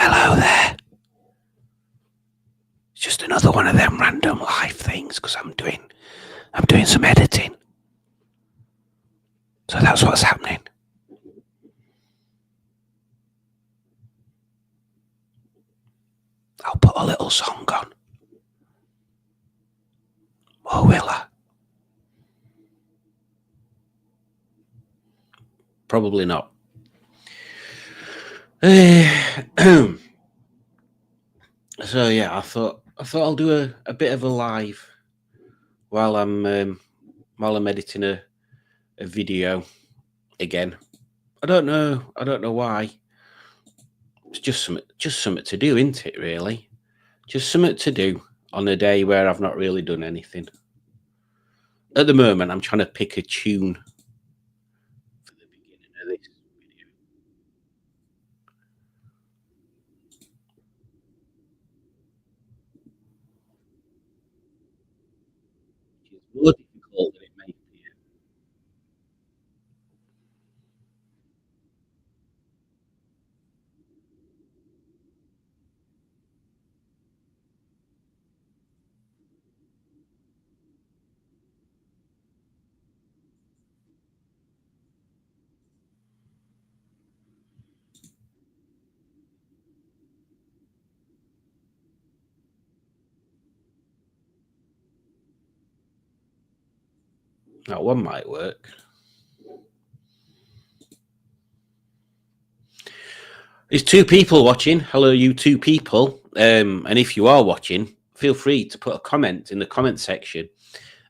Hello there. It's just another one of them random live things because I'm doing some editing. So that's what's happening. I'll put a little song on. Or will I? Probably not. So yeah, I thought I'll do a bit of a live while I'm editing a video again. I don't know why. It's just something to do, isn't it? Really, just something to do on a day where I've not really done anything. At the moment, I'm trying to pick a tune for the beginning of this video. Which is more difficult than it may appear. That one might work. There's two people watching. Hello, you two people. And if you are watching, feel free to put a comment in the comment section,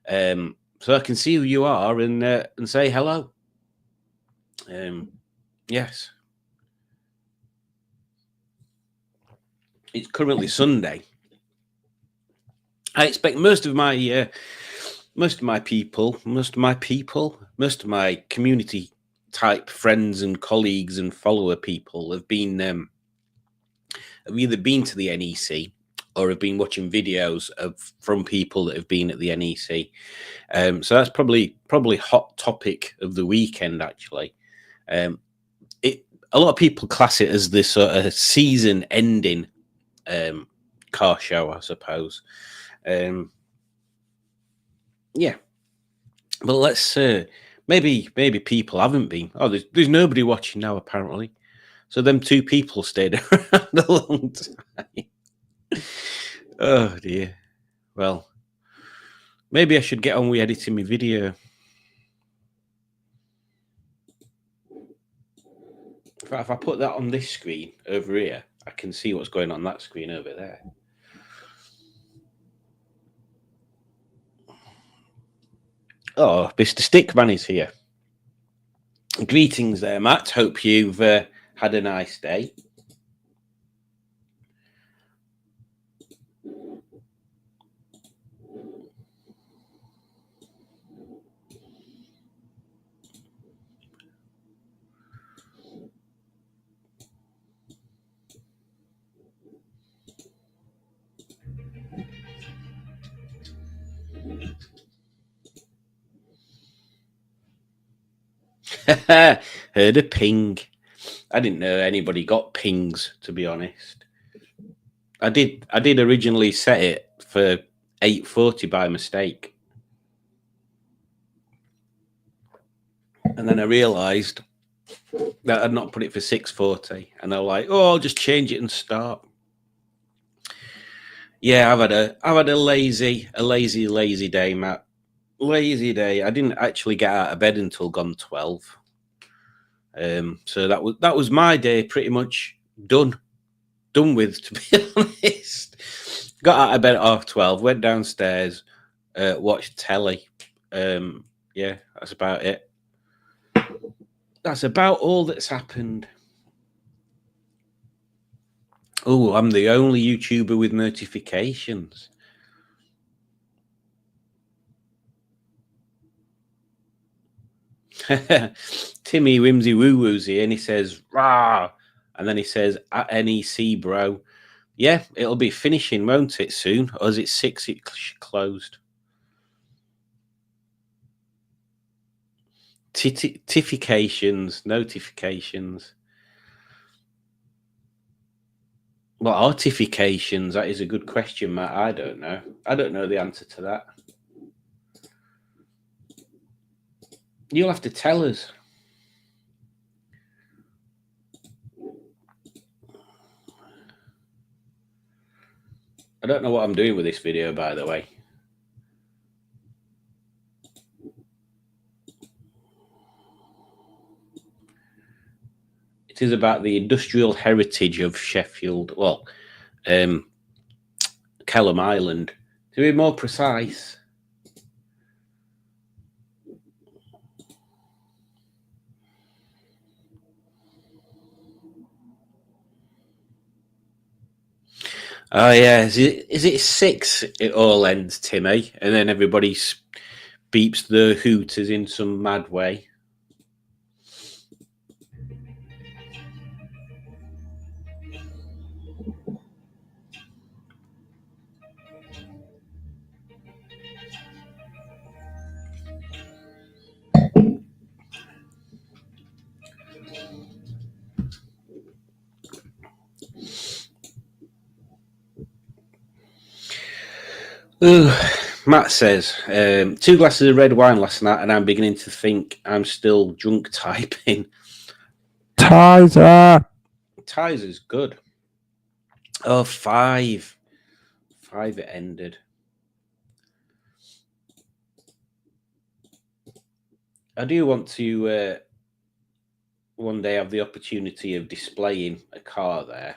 so I can see who you are and say hello. Yes, it's currently Sunday. I expect most of my community type friends and colleagues and follower people have either been to the NEC or have been watching videos from people that have been at the NEC. So that's probably hot topic of the weekend. Actually, a lot of people class it as this sort of season ending car show, I suppose. Yeah, but let's maybe people haven't been. Oh, there's nobody watching now apparently. So them two people stayed around a long time. Oh dear. Well, maybe I should get on with editing my video. If I put that on this screen over here, I can see what's going on that screen over there. Oh, Mr. Stickman is here. Greetings there, Matt. Hope you've had a nice day. Heard a ping. I didn't know anybody got pings, to be honest. I did originally set it for 8:40 by mistake. And then I realised that I'd not put it for 6:40. And I was like, oh, I'll just change it and start. Yeah, I've had a lazy day, Matt. Lazy day. I didn't actually get out of bed until gone 12. So that was my day pretty much done with, to be honest. Got out of bed at 12, went downstairs, watched telly. Yeah, that's about it. That's about all that's happened. Oh, I'm the only YouTuber with notifications. Timmy Whimsy Woo Woo's here, and he says, rah, and then he says, at NEC, bro. Yeah, it'll be finishing, won't it, soon? Or is it 6 it closed? Notifications. What artifications? That is a good question, Matt. I don't know. I don't know the answer to that. You'll have to tell us. I don't know what I'm doing with this video, by the way. It is about the industrial heritage of Sheffield. Well, Kelham Island. To be more precise. Oh yeah, is it 6? It all ends, Timmy, and then everybody beeps the hooters in some mad way. Ooh, Matt says 2 glasses of red wine last night, and I'm beginning to think I'm still drunk typing. Tizer is good. Oh, 5 it ended. I do want to one day have the opportunity of displaying a car there.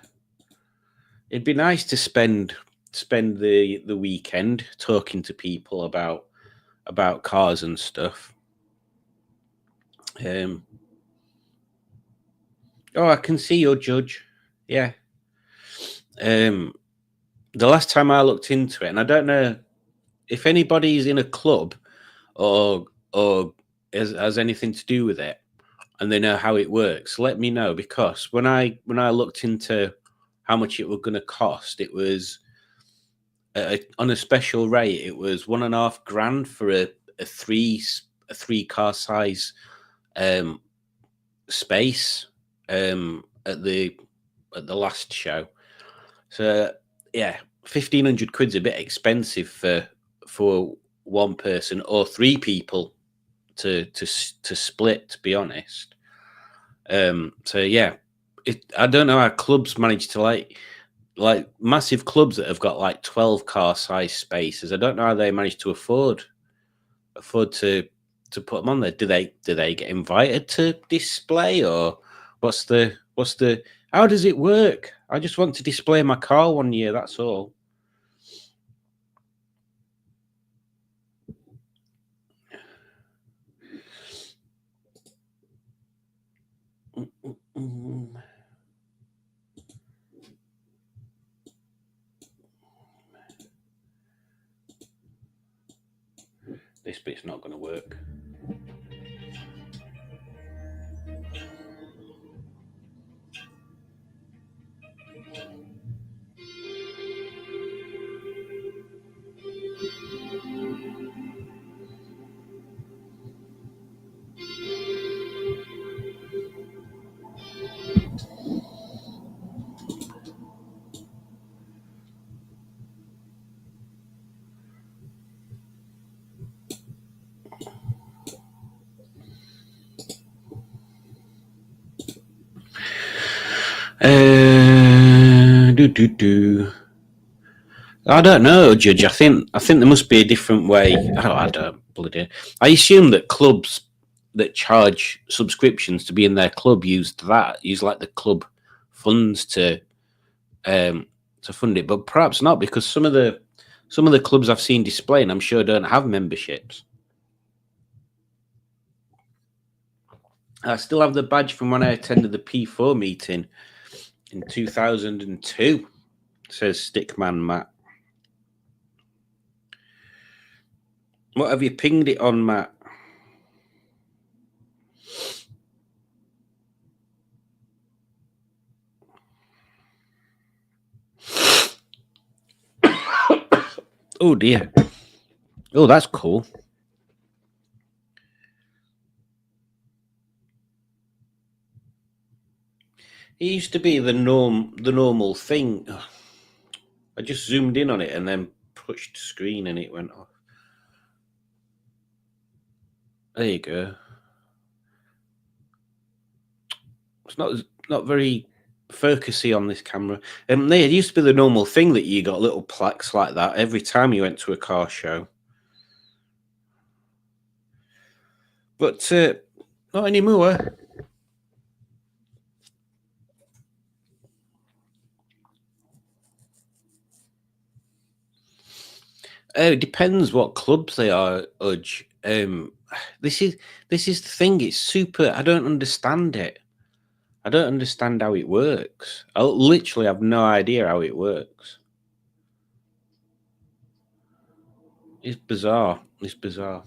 It'd be nice to spend the weekend talking to people about cars and stuff. Oh, I can see your judge. Yeah. The last time I looked into it, and I don't know if anybody's in a club or has anything to do with it, and they know how it works, let me know, because when I looked into how much it was going to cost, it was on a special rate. It was $1.5 grand for a three car size space at the last show. So yeah, 1,500 quid's a bit expensive for one person or 3 people to split, to be honest. So yeah, I don't know how clubs manage to like massive clubs that have got like 12 car size spaces. I don't know how they manage to afford to put them on there. Do they get invited to display, or what's the how does it work? I just want to display my car one year, that's all. This bit's not going to work. I don't know, Judge. I think there must be a different way. I don't bloody. I assume that clubs that charge subscriptions to be in their club use like the club funds to fund it, but perhaps not, because some of the clubs I've seen displaying, I'm sure, don't have memberships. I still have the badge from when I attended the P4 meeting in 2002, says Stickman Matt. What have you pinged it on, Matt? Oh dear. Oh, that's cool. It used to be the normal thing. I just zoomed in on it and then pushed screen and it went off. There you go. It's not very focusy on this camera. It used to be the normal thing that you got little plaques like that every time you went to a car show. But not anymore. It depends what clubs they are, Udge. This is the thing. It's super. I don't understand it. I don't understand how it works. I literally have no idea how it works. It's bizarre. It's bizarre.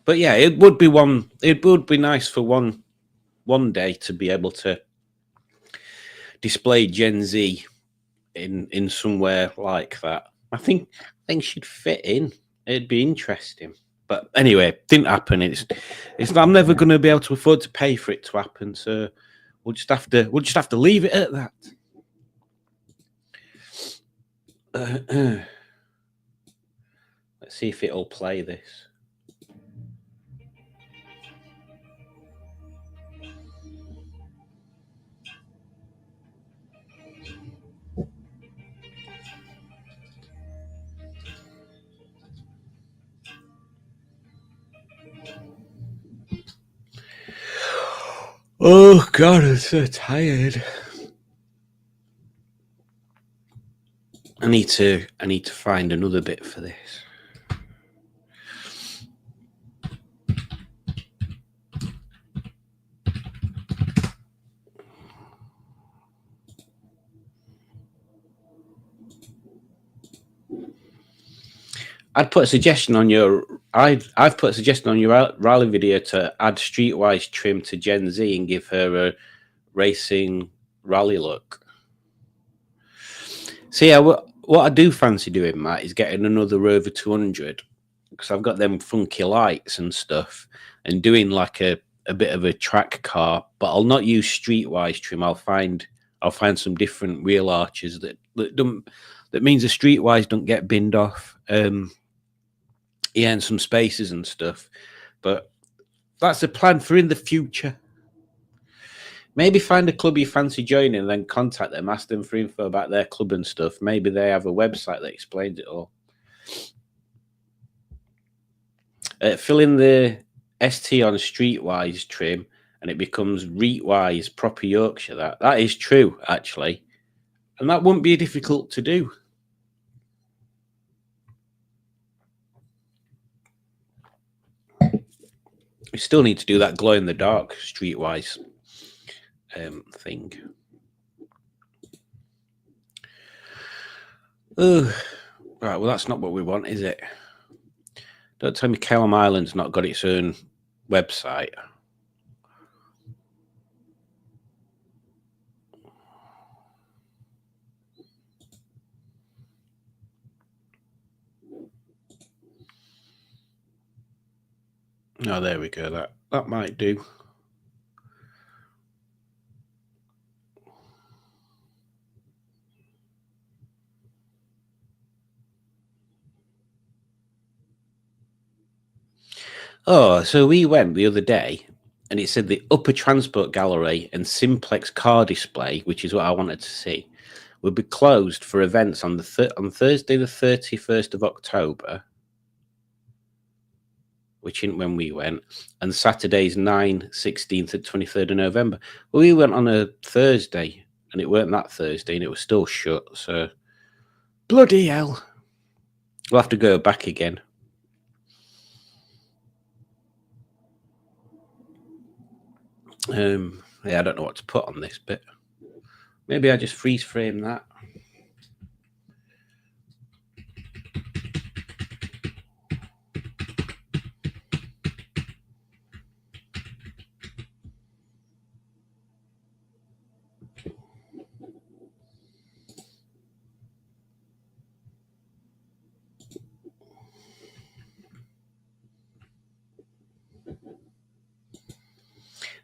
But yeah, it would be one. It would be nice for one day to be able to display Gen Z in somewhere like that. I think she'd fit in. It'd be interesting. But anyway, it didn't happen. It's I'm never going to be able to afford to pay for it to happen. So we'll just have to leave it at that. Let's see if it'll play this. Oh God, I'm so tired. I need to find another bit for this. I've put a suggestion on your Riley video to add streetwise trim to Gen Z and give her a racing rally look. See, what I do fancy doing, Matt, is getting another Rover 200 because I've got them funky lights and stuff, and doing like a bit of a track car. But I'll not use streetwise trim. I'll find some different wheel arches that means the streetwise don't get binned off. Yeah, and some spaces and stuff. But that's a plan for in the future. Maybe find a club you fancy joining and then contact them, ask them for info about their club and stuff. Maybe they have a website that explains it all. Fill in the ST on streetwise trim and it becomes reetwise proper Yorkshire. That is true, actually. And that wouldn't be difficult to do. We still need to do that glow in the dark streetwise thing. Oh, right. Well, that's not what we want, is it? Don't tell me Kelm Island's not got its own website. Oh, there we go. That might do. Oh, so we went the other day and it said the upper transport gallery and simplex car display, which is what I wanted to see, would be closed for events on Thursday the 31st of October, which isn't when we went, and Saturdays 9, 16th and 23rd of November. Well, we went on a Thursday and it weren't that Thursday and it was still shut, so bloody hell. We'll have to go back again. Yeah, I don't know what to put on this bit. Maybe I just freeze frame that.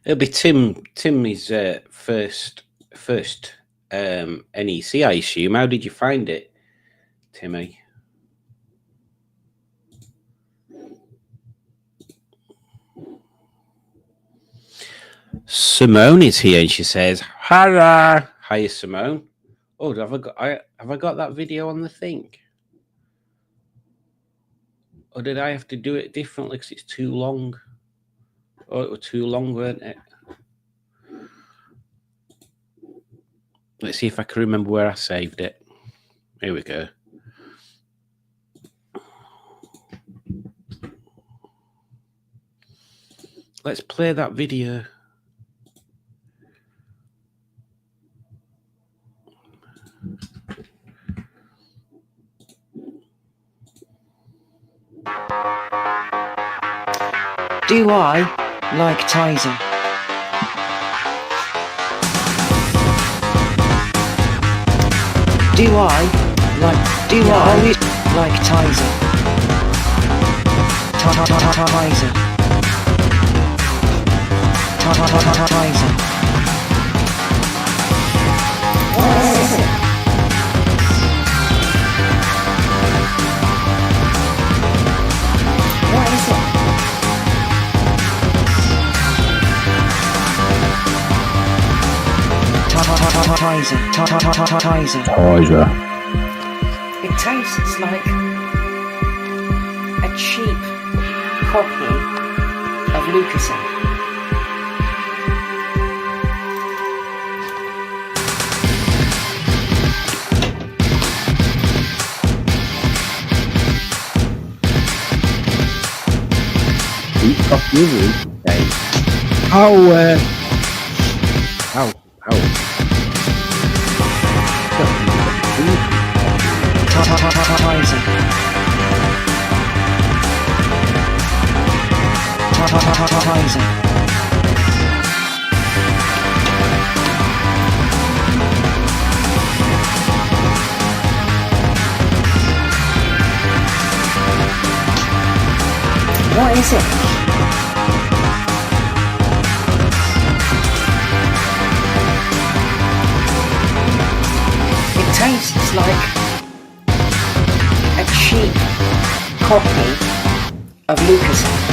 It'll be Tim. Tim is first NEC, I assume. How did you find it, Timmy? Simone is here, and she says, "Hello, hiya, Simone." Oh, have I got that video on the thing? Or did I have to do it differently because it's too long? Oh, it was too long, weren't it? Let's see if I can remember where I saved it. Here we go. Let's play that video. Do I like Tizer? Do I like Tizer? Tizer. Tizer. What is it? What is it? Tizer. It tastes like a cheap copy of Lucasade. What is it? It tastes like a cheap copy of Lucasade.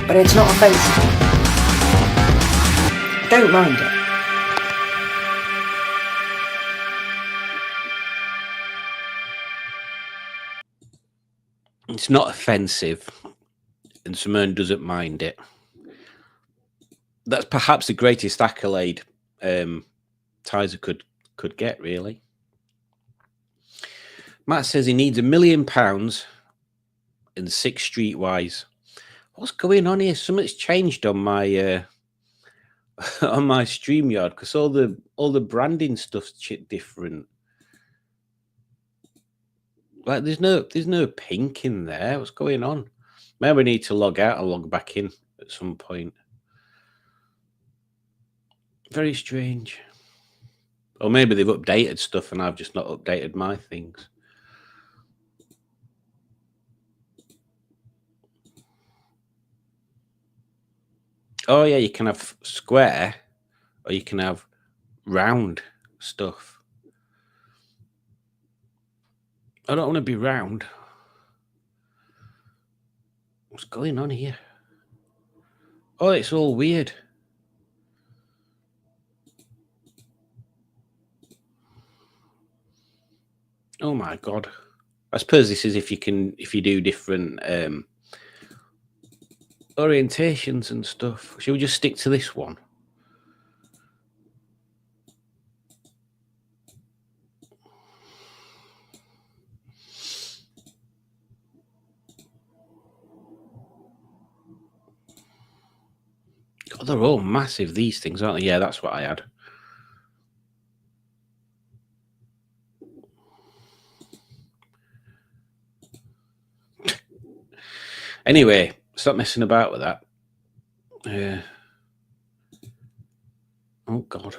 But it's not offensive. Don't mind it. It's not offensive, and Simone doesn't mind it. That's perhaps the greatest accolade Tizer could get, really. Matt says he needs £1 million and 6 streetwise. What's going on here? Something's changed on my on my StreamYard because all the branding stuff's different. Like there's no pink in there. What's going on? Maybe we need to log out and log back in at some point. Very strange. Or maybe they've updated stuff and I've just not updated my things. Oh yeah, you can have square or you can have round stuff. I don't want to be round. What's going on here? Oh, it's all weird. Oh my god. I suppose this is if you do different orientations and stuff. Should we just stick to this one? God, they're all massive, these things, aren't they? Yeah, that's what I had. Anyway, stop messing about with that. Oh god.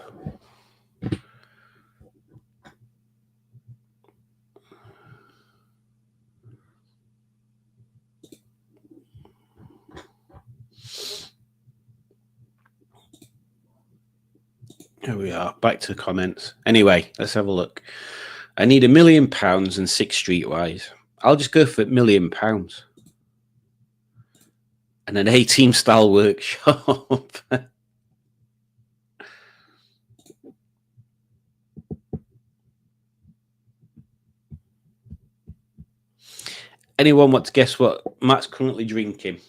Here we are, back to the comments. Anyway, let's have a look. I need £1 million and 6 streetwise. I'll just go for £1 million. And an A-team style workshop. Anyone want to guess what Matt's currently drinking?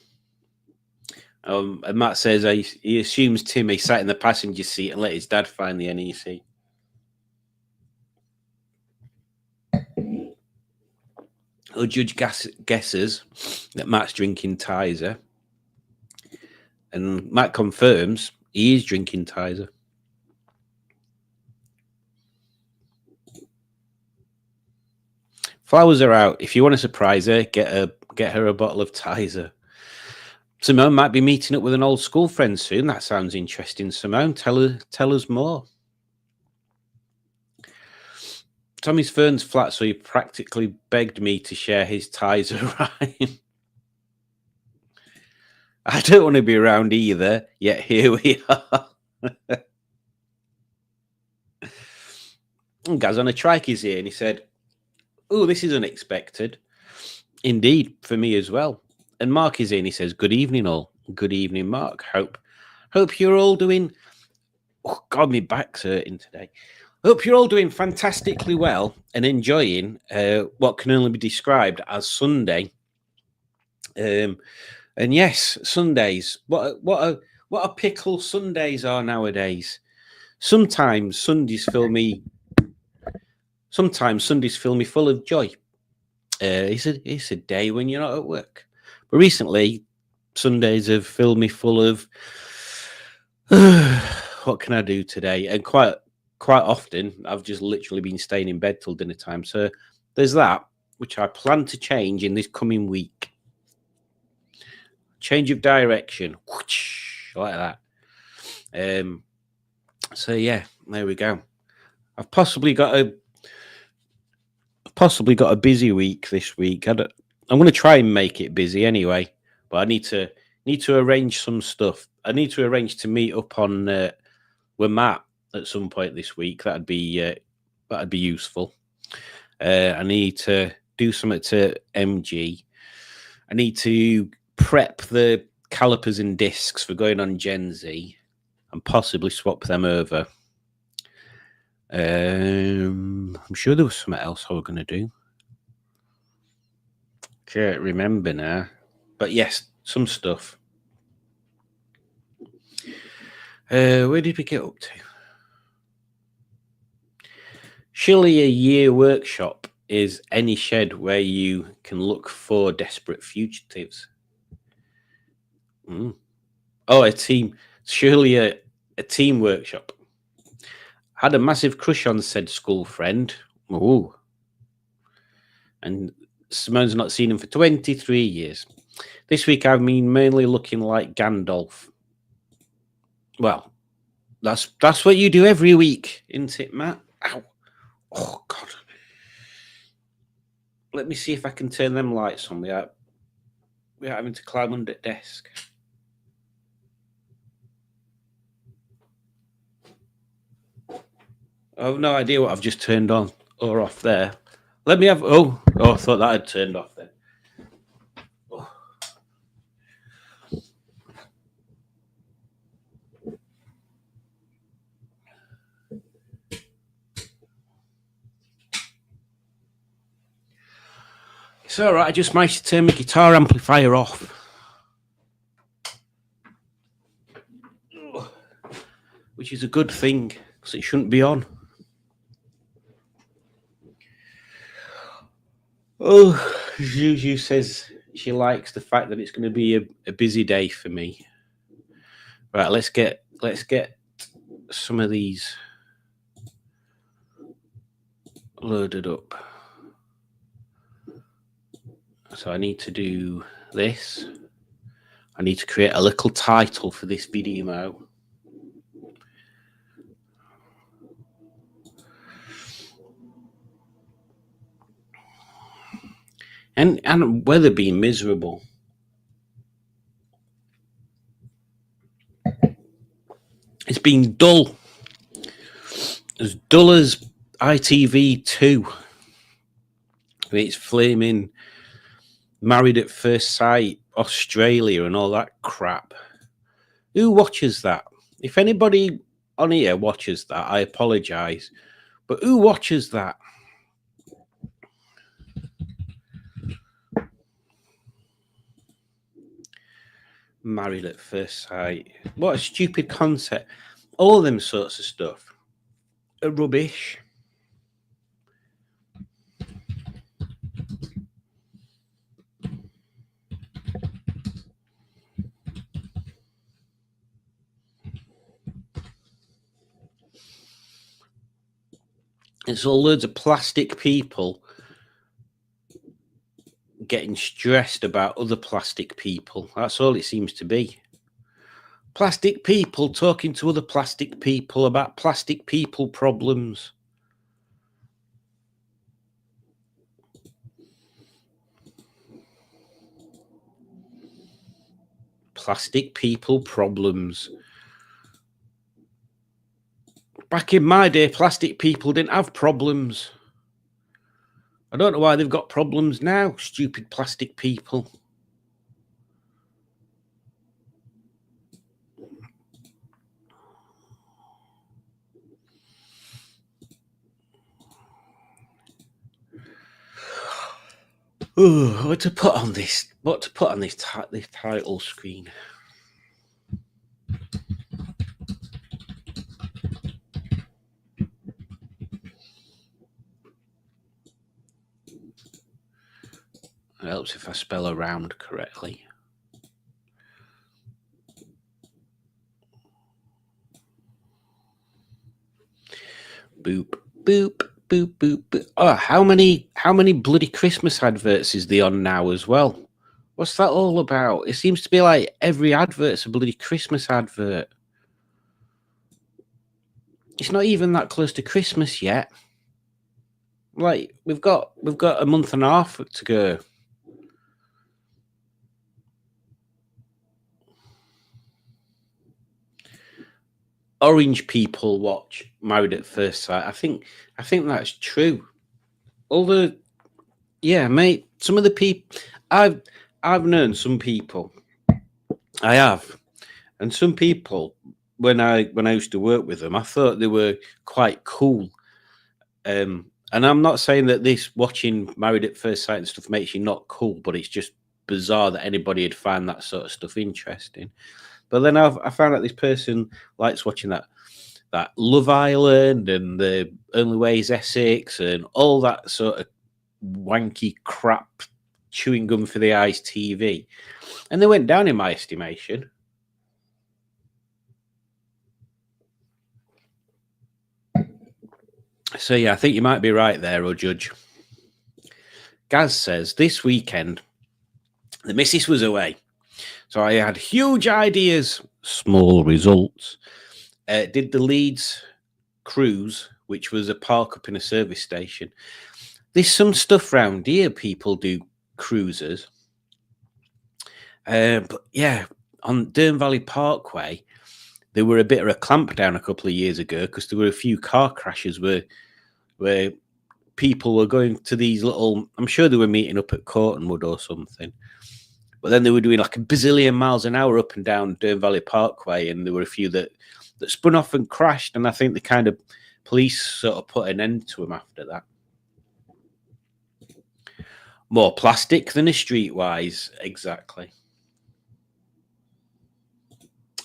And Matt says he assumes Timmy sat in the passenger seat and let his dad find the NEC. I'll judge guesses that Matt's drinking Tizer. And Matt confirms he is drinking Tizer. Flowers are out. If you want to surprise her, get her a bottle of Tizer. Simone might be meeting up with an old school friend soon. That sounds interesting, Simone. Tell us more. Tommy's Fern's flat, so he practically begged me to share his Tizer rhyme. I don't want to be around either, yet here we are. Gaz on a trike is here, and he said, "Oh, this is unexpected." Indeed, for me as well. And Mark is in. He says, "Good evening, all." Good evening, Mark. Hope you're all doing. Oh God, my back's hurting today. Hope you're all doing fantastically well and enjoying what can only be described as Sunday. And yes, Sundays. What a pickle Sundays are nowadays. Sometimes Sundays fill me full of joy. It's a day when you're not at work. But recently, Sundays have filled me full of what can I do today? And quite often, I've just literally been staying in bed till dinner time. So there's that, which I plan to change in this coming week. Change of direction, like that. So yeah, there we go. I've possibly got a busy week this week. I'm going to try and make it busy anyway, but I need to arrange some stuff. I need to arrange to meet up on with Matt at some point this week. That'd be useful. I need to do something to MG. I need to prep the calipers and discs for going on Gen Z and possibly swap them over. I'm sure there was something else I was going to do. Can't remember now. But yes, some stuff. Where did we get up to? Surely a year workshop is any shed where you can look for desperate fugitives. Oh, a team. Surely a team workshop. Had a massive crush on said school friend. Ooh. And Simone's not seen him for 23 years. This week I've been mainly looking like Gandalf. Well, that's what you do every week, isn't it, Matt? Ow. Oh, God. Let me see if I can turn them lights on without having to climb under the desk. I have no idea what I've just turned on or off there. Let me have... Oh, I thought that had turned off then. Oh. It's all right. I just managed to turn my guitar amplifier off. Which is a good thing, because it shouldn't be on. Oh, Juju says she likes the fact that it's going to be a busy day for me. Right, let's get some of these loaded up. So I need to do this. I need to create a little title for this video. And weather being miserable. It's been dull. as dull as ITV2. It's flaming Married at First Sight, Australia, and all that crap. Who watches that? If anybody on here watches that, I apologise. But who watches that? Married at First Sight. What a stupid concept. All them sorts of stuff are rubbish. It's all loads of plastic people getting stressed about other plastic people. That's all it seems to be. Plastic people talking to other plastic people about plastic people problems. Plastic people problems. Back in my day, plastic people didn't have problems. I don't know why they've got problems now, stupid plastic people. Ooh, what to put on this? What to put on this title screen? It helps if I spell around correctly. Boop, boop, boop, boop, boop. Oh, how many bloody Christmas adverts is there on now as well? What's that all about? It seems to be like every advert's a bloody Christmas advert. It's not even that close to Christmas yet. Like we've got a month and a half to go. Orange people watch Married at First Sight. I think that's true. Although, yeah, mate, some of the people I've known some people. I have, and some people when I used to work with them, I thought they were quite cool. And I'm not saying that this watching Married at First Sight and stuff makes you not cool, but it's just bizarre that anybody would find that sort of stuff interesting. But then I found out this person likes watching that Love Island and the Only Way is Essex and all that sort of wanky crap chewing gum for the eyes TV. And they went down in my estimation. So yeah, I think you might be right there, or Judge. Gaz says this weekend the missus was away. So I had huge ideas, small results. Did the Leeds cruise, which was a park up in a service station. There's some stuff round here. People do cruises. But yeah, on Dearne Valley Parkway, there were a bit of a clampdown a couple of years ago because there were a few car crashes where people were going to these little, I'm sure they were meeting up at Cortonwood or something. But then they were doing like a bazillion miles an hour up and down Dearne Valley Parkway, and there were a few that spun off and crashed. And I think the kind of police sort of put an end to them after that. More plastic than a streetwise, exactly.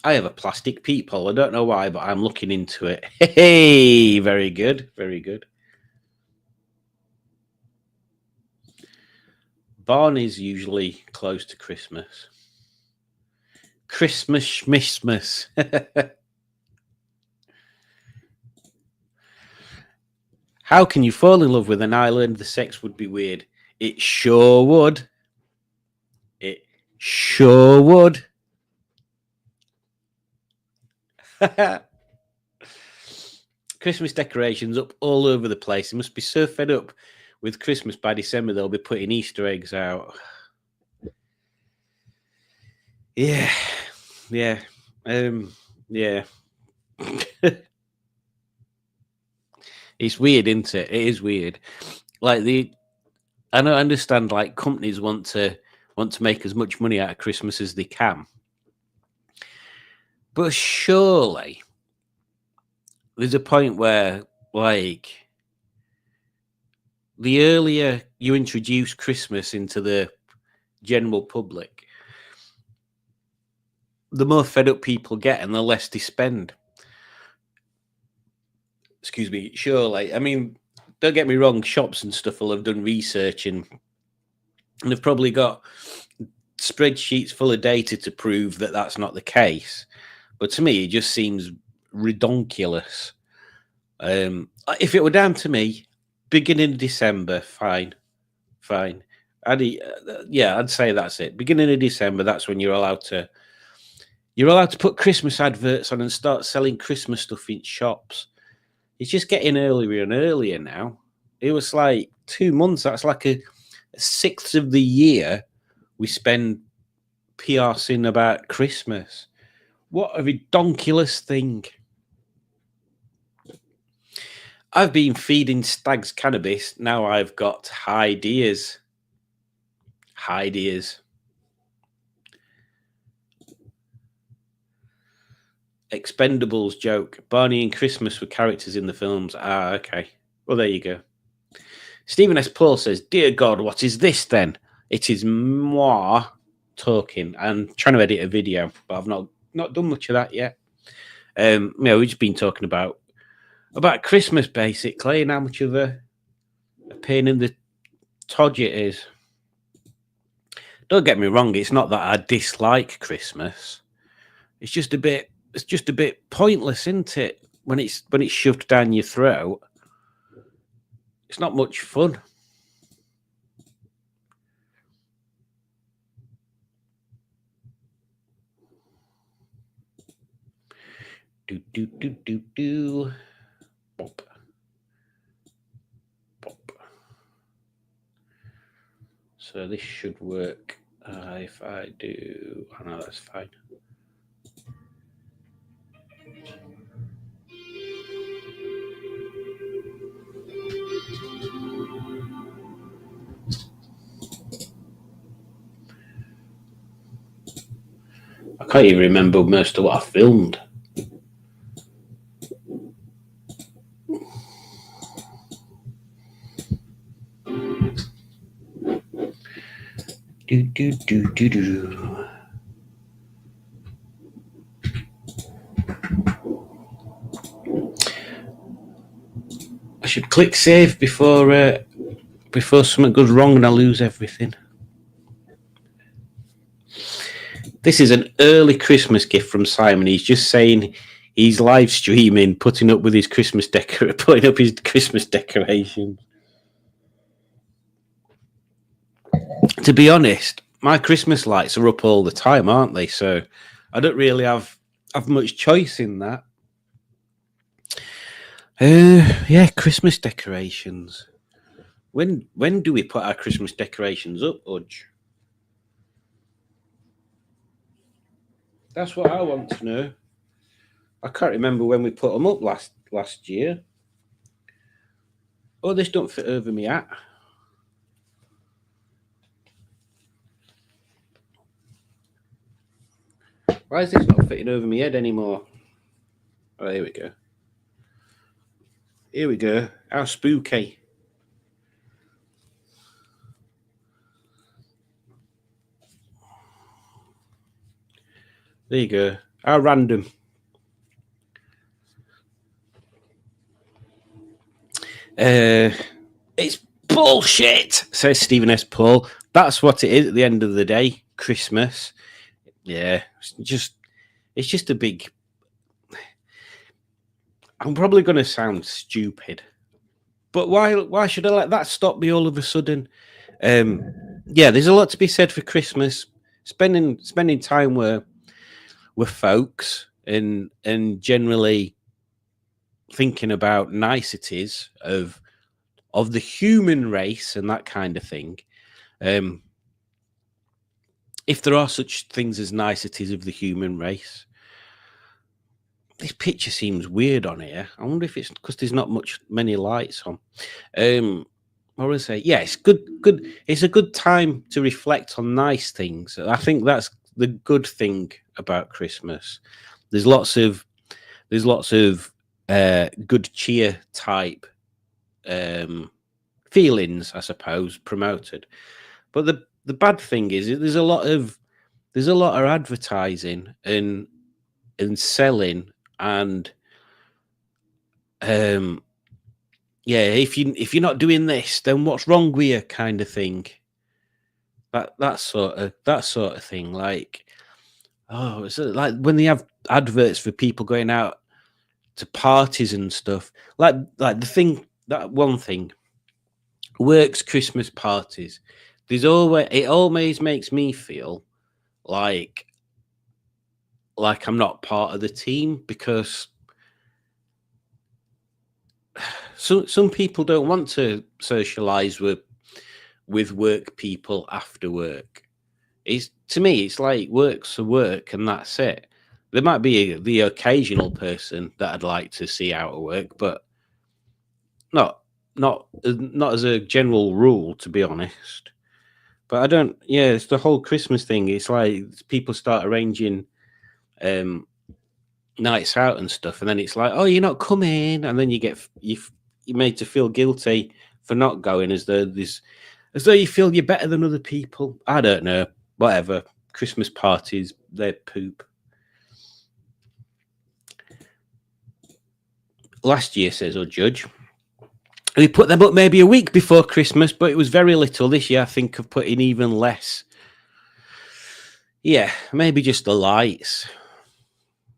I have a plastic peephole. I don't know why, but I'm looking into it. Hey, very good, very good. Barney's usually close to Christmas. Christmas schmissmas. How can you fall in love with an island? The sex would be weird. It sure would. It sure would. Christmas decorations up all over the place. They must be so fed up with Christmas by December they'll be putting Easter eggs out. Yeah. Yeah. Yeah. It's weird, isn't it? It is weird. Like I don't understand. Like companies want to make as much money out of Christmas as they can, but surely there's a point where, like, the earlier you introduce Christmas into the general public, the more fed up people get and the less they spend. Excuse me. Surely, I mean, don't get me wrong. Shops and stuff will have done research and they've probably got spreadsheets full of data to prove that that's not the case. But to me, it just seems redonkulous. If it were down to me, beginning of December, fine. I'd say that's it. Beginning of December, that's when you're allowed to put Christmas adverts on and start selling Christmas stuff in shops. It's just getting earlier and earlier now. It was like 2 months. That's like a sixth of the year we spend PRing about Christmas. What a redonkulous thing. I've been feeding stags cannabis. Now I've got ideas. Expendables joke. Barney and Christmas were characters in the films. Ah, okay. Well, there you go. Stephen S. Paul says, "Dear God, what is this then? It is moi talking and trying to edit a video, but I've not done much of that yet. We've just been talking about Christmas basically and how much of a pain in the todge it is. Don't get me wrong, it's not that I dislike Christmas. It's just a bit pointless, isn't it? When it's shoved down your throat. It's not much fun. Do. Pop. So this should work. If I do, oh no, that's fine. I can't even remember most of what I filmed. Do. I should click save before something goes wrong and I lose everything. This is an early Christmas gift from Simon. He's just saying he's live streaming, putting up his Christmas decorations. To be honest, my Christmas lights are up all the time, aren't they? So I don't really have much choice in that. Christmas decorations. When do we put our Christmas decorations up, Udge? That's what I want to know. I can't remember when we put them up last year. Oh, this don't fit over me hat. Why is this not fitting over my head anymore? Oh, here we go. Here we go. How spooky. There you go. How random. It's bullshit, says Stephen S. Paul. That's what it is at the end of the day. Christmas. Yeah, it's just a big... I'm probably going to sound stupid, but why should I let that stop me all of a sudden? There's a lot to be said for Christmas. Spending time with folks and generally thinking about niceties of the human race and that kind of thing. If there are such things as niceties of the human race, this picture seems weird on here. I wonder if it's because there's not many lights on. What would I say? Yeah, it's good. It's a good time to reflect on nice things. I think that's the good thing about Christmas. There's lots of good cheer type feelings, I suppose, promoted. But the bad thing is there's a lot of advertising and selling and yeah, if you're not doing this, then what's wrong with you, kind of thing. That sort of thing. Like, oh, it's like when they have adverts for people going out to parties and stuff. Like that one thing works Christmas parties. It always makes me feel like I'm not part of the team, because some people don't want to socialize with work people after work. To me, it's like work's for work and that's it. There might be the occasional person that I'd like to see out of work, but not as a general rule, to be honest. But I don't. Yeah, it's the whole Christmas thing. It's like people start arranging nights out and stuff, and then it's like, oh, you're not coming, and then you're made to feel guilty for not going, as though you feel you're better than other people. I don't know. Whatever. Christmas parties, they're poop. Last year, says our judge, we put them up maybe a week before Christmas, but it was very little. This year, I think I've put in even less. Yeah, maybe just the lights.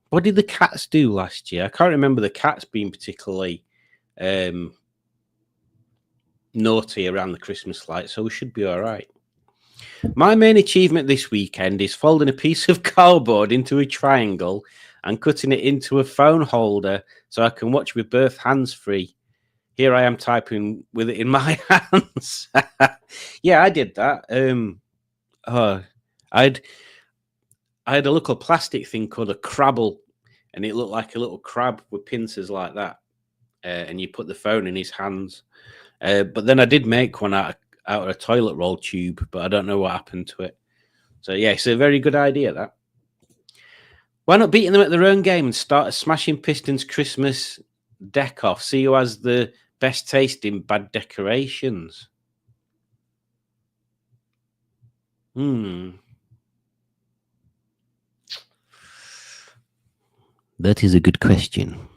What did the cats do last year? I can't remember the cats being particularly naughty around the Christmas lights, so we should be all right. My main achievement this weekend is folding a piece of cardboard into a triangle and cutting it into a phone holder so I can watch with both hands free. Here I am typing with it in my hands. Yeah, I did that. I had a little plastic thing called a crabble, and it looked like a little crab with pincers like that. And you put the phone in his hands. But then I did make one out of a toilet roll tube, but I don't know what happened to it. So yeah, it's a very good idea, that. Why not beating them at their own game and start a Smashing Pistons Christmas deck off? See who has the best taste in bad decorations. That is a good question.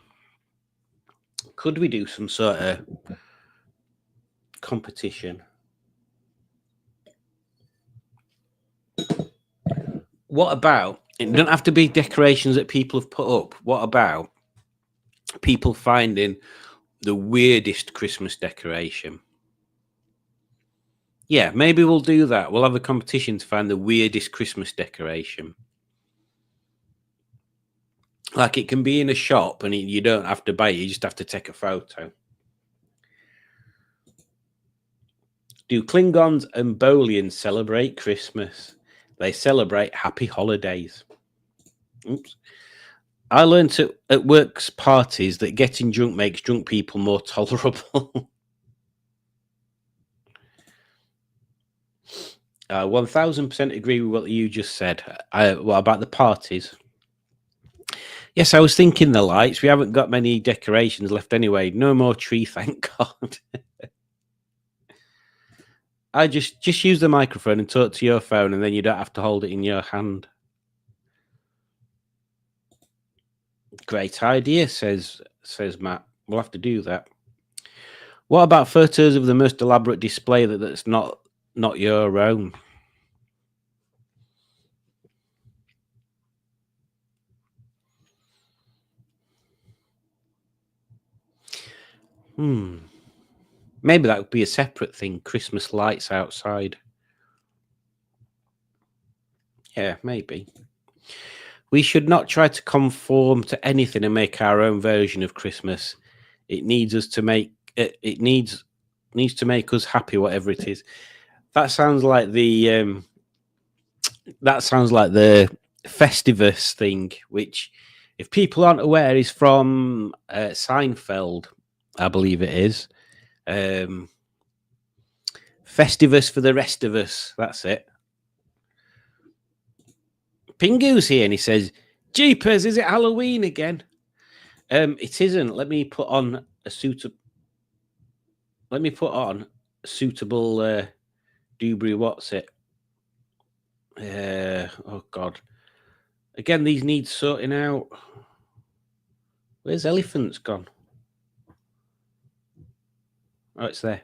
Could we do some sort of competition? What about, it don't have to be decorations that people have put up. What about people finding the weirdest Christmas decoration? Yeah, maybe we'll do that. We'll have a competition to find the weirdest Christmas decoration. Like, it can be in a shop and you don't have to buy it. You just have to take a photo. Do Klingons and Bolians celebrate Christmas? They celebrate happy holidays. Oops. I learned at works parties that getting drunk makes drunk people more tolerable. 1000% agree with what you just said. What about the parties? Yes, I was thinking the lights. We haven't got many decorations left anyway. No more tree, thank God. I just use the microphone and talk to your phone, and then you don't have to hold it in your hand. Great idea, says Matt. We'll have to do that. What about photos of the most elaborate display that's not your own? Maybe that would be a separate thing. Christmas lights outside. Yeah, maybe. We should not try to conform to anything and make our own version of Christmas. It needs us to make it needs to make us happy, whatever it is. That sounds like the Festivus thing, which If people aren't aware, he's from Seinfeld, I believe it is. Festivus for the rest of us. That's it. Pingu's here and he says, Jeepers, is it Halloween again? It isn't. Let me put on a suitable Dewberry, what's it? Oh God. Again, these need sorting out. Where's Elephants gone? Oh, it's there.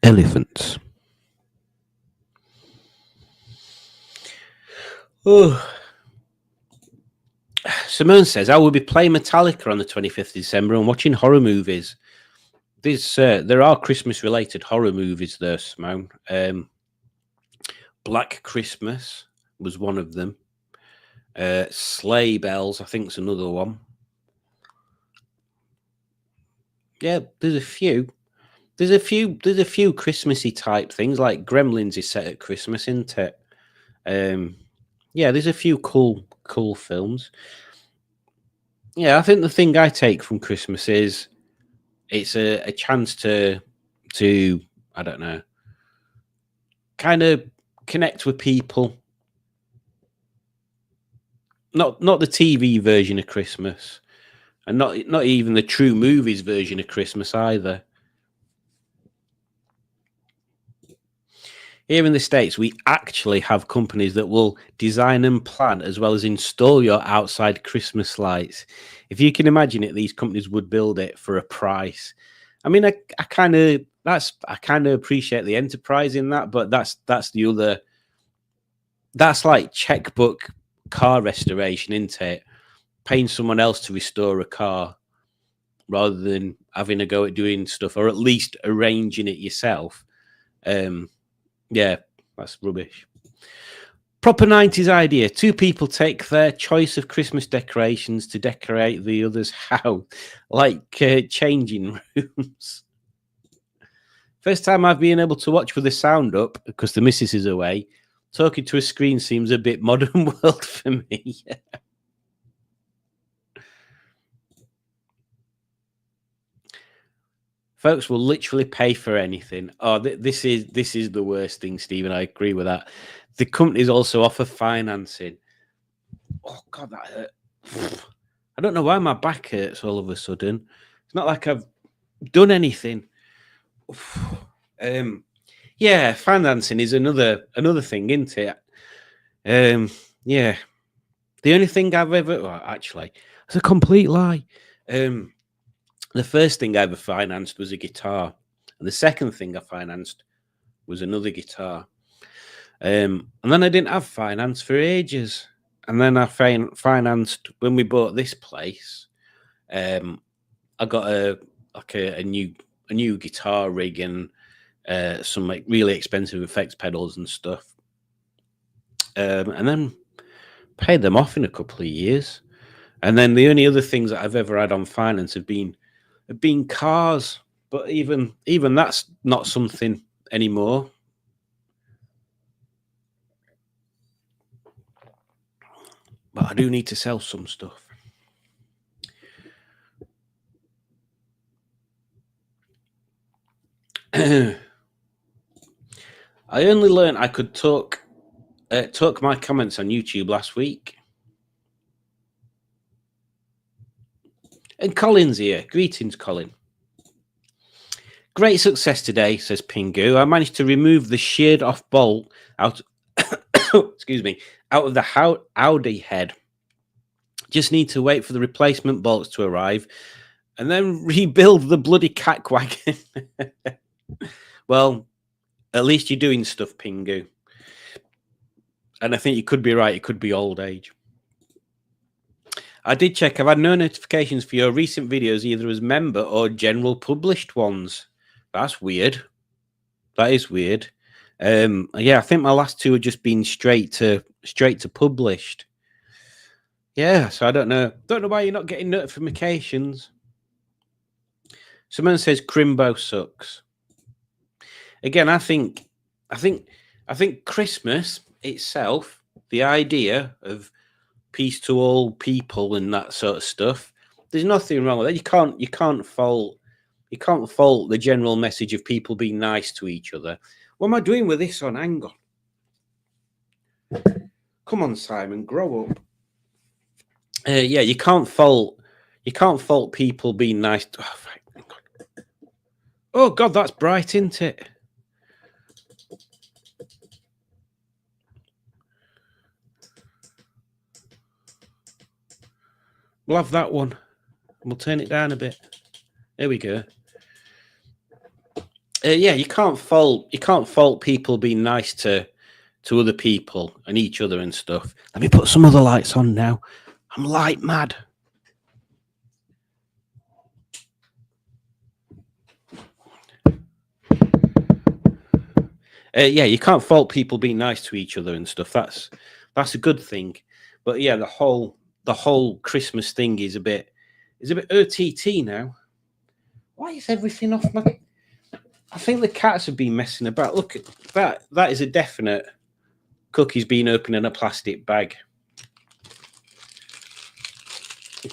Elephants. Oh. Simone says, I will be playing Metallica on the 25th of December and watching horror movies. There are Christmas-related horror movies there, Simone. Black Christmas was one of them. Sleigh Bells, I think, is another one. Yeah, there's a few. There's a few Christmassy type things, like Gremlins is set at Christmas, isn't it? Yeah, there's a few cool films. Yeah, I think the thing I take from Christmas is it's a chance to I don't know, kind of connect with people. Not the TV version of Christmas, and not even the true movies version of Christmas either. Here in the States, we actually have companies that will design and plan as well as install your outside Christmas lights. If you can imagine it, these companies would build it for a price. I mean, I kind of appreciate the enterprise in that, but that's the other. That's like checkbook car restoration, isn't it? Paying someone else to restore a car rather than having a go at doing stuff, or at least arranging it yourself. Yeah, that's rubbish. Proper 90s idea. Two people take their choice of Christmas decorations to decorate the other's house, like changing rooms. First time I've been able to watch with the sound up because the missus is away. Talking to a screen seems a bit modern world for me. Folks will literally pay for anything. Oh, this is the worst thing, Stephen. I agree with that. The companies also offer financing. Oh God, that hurt. I don't know why my back hurts all of a sudden. It's not like I've done anything. Yeah, financing is another thing, isn't it? Yeah. The only thing I've ever, well, actually, it's a complete lie. The first thing I ever financed was a guitar, and the second thing I financed was another guitar. And then I didn't have finance for ages, and then I financed when we bought this place. I got a new guitar rig and some like really expensive effects pedals and stuff, and then paid them off in a couple of years. And then the only other things that I've ever had on finance have been cars, but even that's not something anymore. But I do need to sell some stuff. I only learned I could talk my comments on YouTube last week. And Colin's here. Greetings, Colin. Great success today, says Pingu. I managed to remove the sheared off bolt out excuse me, out of the Audi head. Just need to wait for the replacement bolts to arrive and then rebuild the bloody cack wagon. Well, at least you're doing stuff, Pingu. And I think you could be right. It could be old age. I did check. I've had no notifications for your recent videos, either as member or general published ones. That's weird. That is weird. Yeah, I think my last two have just been straight to published. Yeah, so I don't know. Don't know why you're not getting notifications. Someone says Crimbo sucks. Again, I think Christmas itself, the idea of peace to all people and that sort of stuff, there's nothing wrong with that. You can't fault the general message of people being nice to each other. What am I doing with this on? Hang on. Come on, Simon, grow up. Yeah, you can't fault people being nice. Oh God, that's bright, isn't it? We'll have that one. We'll turn it down a bit. There we go. Yeah, you can't fault people being nice to other people and each other and stuff. Let me put some other lights on now. I'm light mad. Yeah, you can't fault people being nice to each other and stuff. That's a good thing. But yeah, the whole Christmas thing is a bit OTT now. Why is everything off my? I think the cats have been messing about. Look at that. That is a definite cookies being opened in a plastic bag.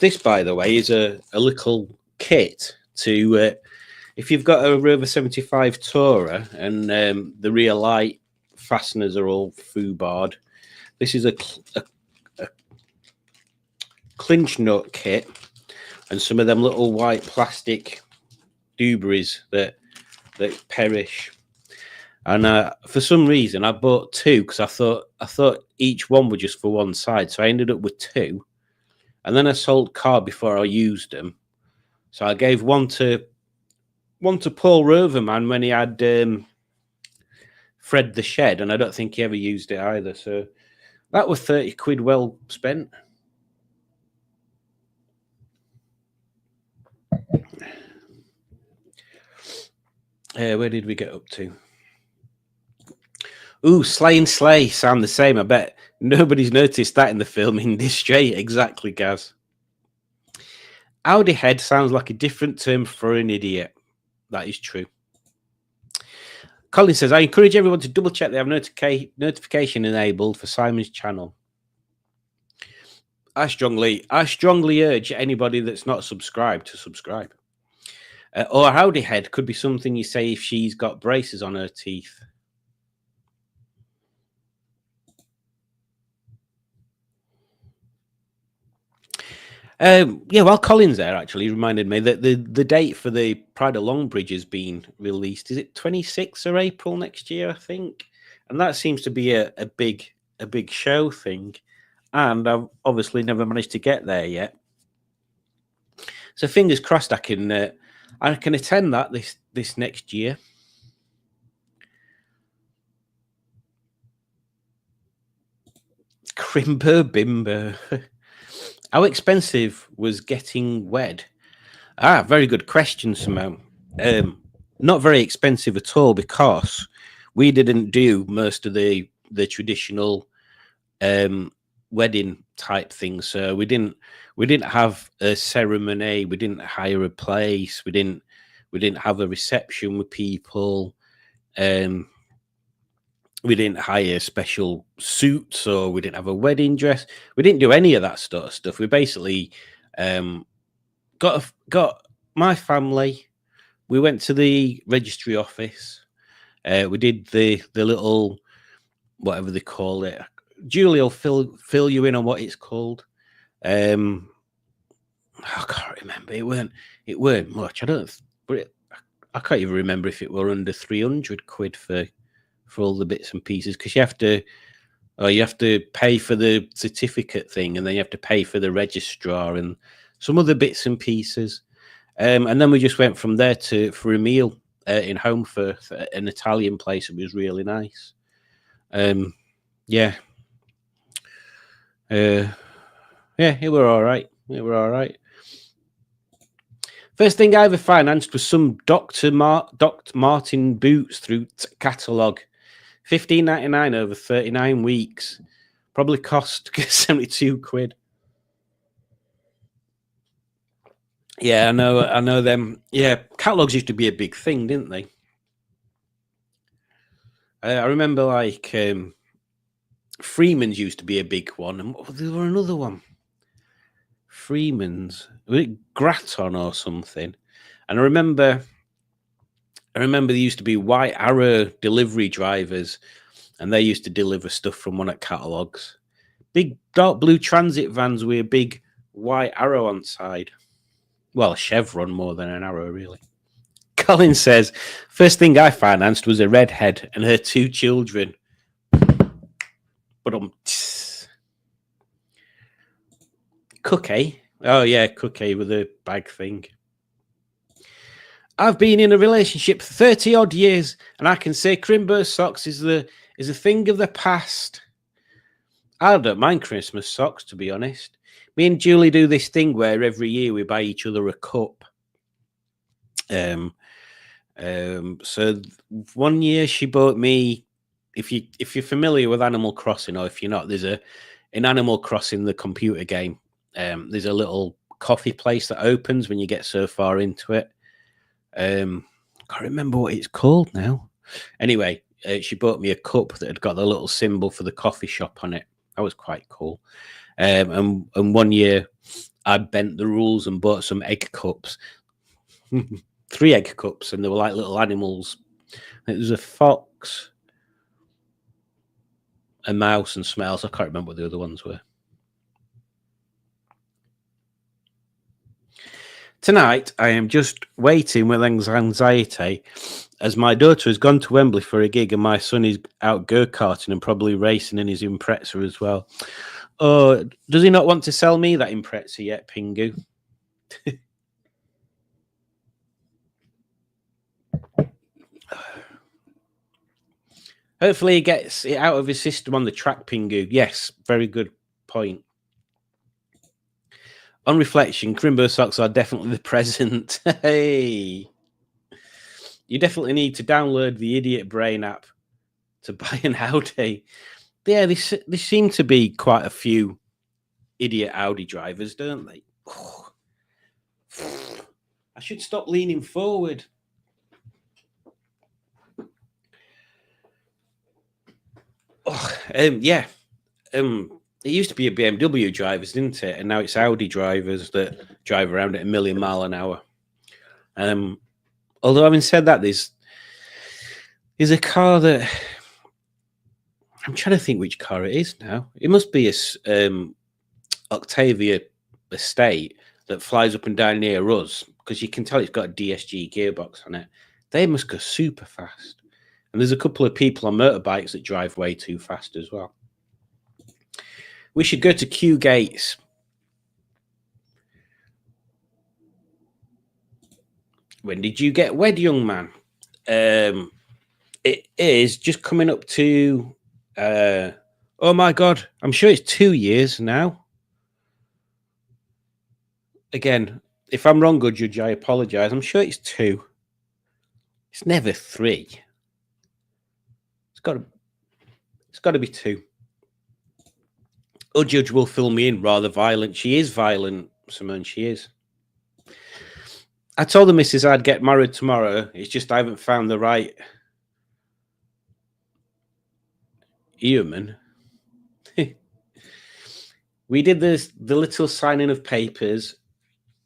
This, by the way, is a little kit to if you've got a Rover 75 Tourer and the rear light fasteners are all foobarred. This is a clinch nut kit and some of them little white plastic dooberies that perish. And for some reason, I bought two because I thought each one was just for one side. So I ended up with two, and then I sold car before I used them. So I gave one to Paul Roverman when he had Fred the Shed, and I don't think he ever used it either. So that was 30 quid well spent. Where did we get up to? Ooh, Slay and Slay sound the same. I bet nobody's noticed that in the film industry. Exactly, Gaz. Audi head sounds like a different term for an idiot. That is true. Colin says, I encourage everyone to double check they have notification enabled for Simon's channel. I strongly urge anybody that's not subscribed to subscribe. Or howdy head could be something you say if she's got braces on her teeth. Yeah, while Colin's there, actually reminded me that the date for the Pride of Longbridge has been released. Is it 26th of April next year, I think? And that seems to be a big show thing. And I've obviously never managed to get there yet. So fingers crossed I can attend that this next year. Crimbo Bimbo. How expensive was getting wed? Very good question, Simone. Not very expensive at all because we didn't do most of the traditional wedding type things. So we didn't have a ceremony. We didn't hire a place. We didn't have a reception with people. We didn't hire special suits, or we didn't have a wedding dress. We didn't do any of that sort of stuff. We basically got my family. We went to the registry office. We did the little whatever they call it. Julie will fill you in on what it's called. I can't remember. It weren't much. I can't even remember if it were under 300 quid for all the bits and pieces, because you have to pay for the certificate thing, and then you have to pay for the registrar and some other bits and pieces. And then we just went from there for a meal in Holmfirth at an Italian place. It was really nice. Yeah, it were all right. Yeah, we're all right. First thing I ever financed was some Dr. Martin boots through catalogue. £15.99 over 39 weeks. Probably cost 72 quid. Yeah, I know them. Yeah, catalogs used to be a big thing, didn't they? I remember like Freeman's used to be a big one, and there were another one. Freeman's, was it Graton or something? And I remember there used to be White Arrow delivery drivers, and they used to deliver stuff from one of catalogs. Big dark blue transit vans with a big white arrow on side. Well, a chevron more than an arrow, really. Colin says, first thing I financed was a redhead and her 2 children. But Cookie. Oh yeah, Cookie with a bag thing. I've been in a relationship 30 odd years, and I can say Crimbo socks is a thing of the past. I don't mind Christmas socks, to be honest. Me and Julie do this thing where every year we buy each other a cup. So one year she bought me. If you're familiar with Animal Crossing, or if you're not, there's in Animal Crossing, the computer game. There's a little coffee place that opens when you get so far into it. Can't remember what it's called now. Anyway, she bought me a cup that had got the little symbol for the coffee shop on it. That was quite cool. And one year I bent the rules and bought some egg cups. 3 egg cups, and they were like little animals. It was a fox, a mouse, and Smells. I can't remember what the other ones were. Tonight, I am just waiting with anxiety as my daughter has gone to Wembley for a gig and my son is out go-karting and probably racing in his Impreza as well. Oh, does he not want to sell me that Impreza yet, Pingu? Hopefully he gets it out of his system on the track, Pingu. Yes, very good point. On reflection, Crimbo socks are definitely the present. Hey, you definitely need to download the Idiot Brain app to buy an Audi. Yeah, there seem to be quite a few idiot Audi drivers, don't they? Oh. I should stop leaning forward. Oh, yeah. It used to be a BMW drivers, didn't it? And now it's Audi drivers that drive around at 1,000,000 miles an hour. Although having said that, there's a car that I'm trying to think which car it is now. It must be a Octavia Estate that flies up and down near us, because you can tell it's got a DSG gearbox on it. They must go super fast. And there's a couple of people on motorbikes that drive way too fast as well. We should go to Kew Gates. When did you get wed, young man? It is just coming up to oh my god, I'm sure it's 2 years now. Again, if I'm wrong, good judge, I apologize. I'm sure it's 2. It's never 3. It's got to be 2. Judge will fill me in. Rather violent. She is violent, Simone. She is. I told the missus I'd get married tomorrow. It's just I haven't found the right human. We did the little signing of papers,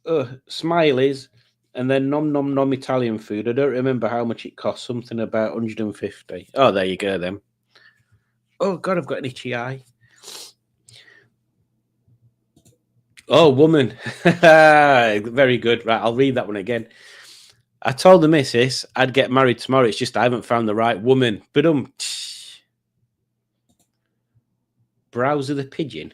smileys, and then nom Italian food. I don't remember how much it cost. Something about 150. Oh, there you go then. Oh god, I've got an itchy eye. Oh, woman. Very good. Right, I'll read that one again. I told the missus I'd get married tomorrow. It's just I haven't found the right woman. But Browser the pigeon.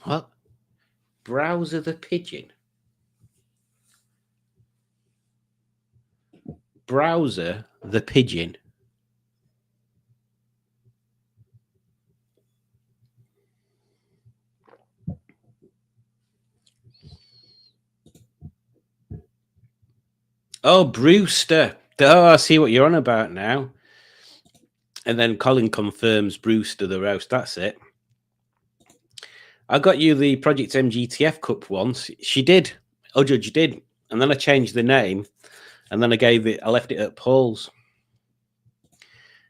What? Browser the pigeon. Browser the pigeon. Oh, Brewster. Oh, I see what you're on about now. And then Colin confirms Brewster the roast. That's it. I got you the Project MGTF Cup once. She did. Oh, Judge did. And then I changed the name. And then I left it at Paul's.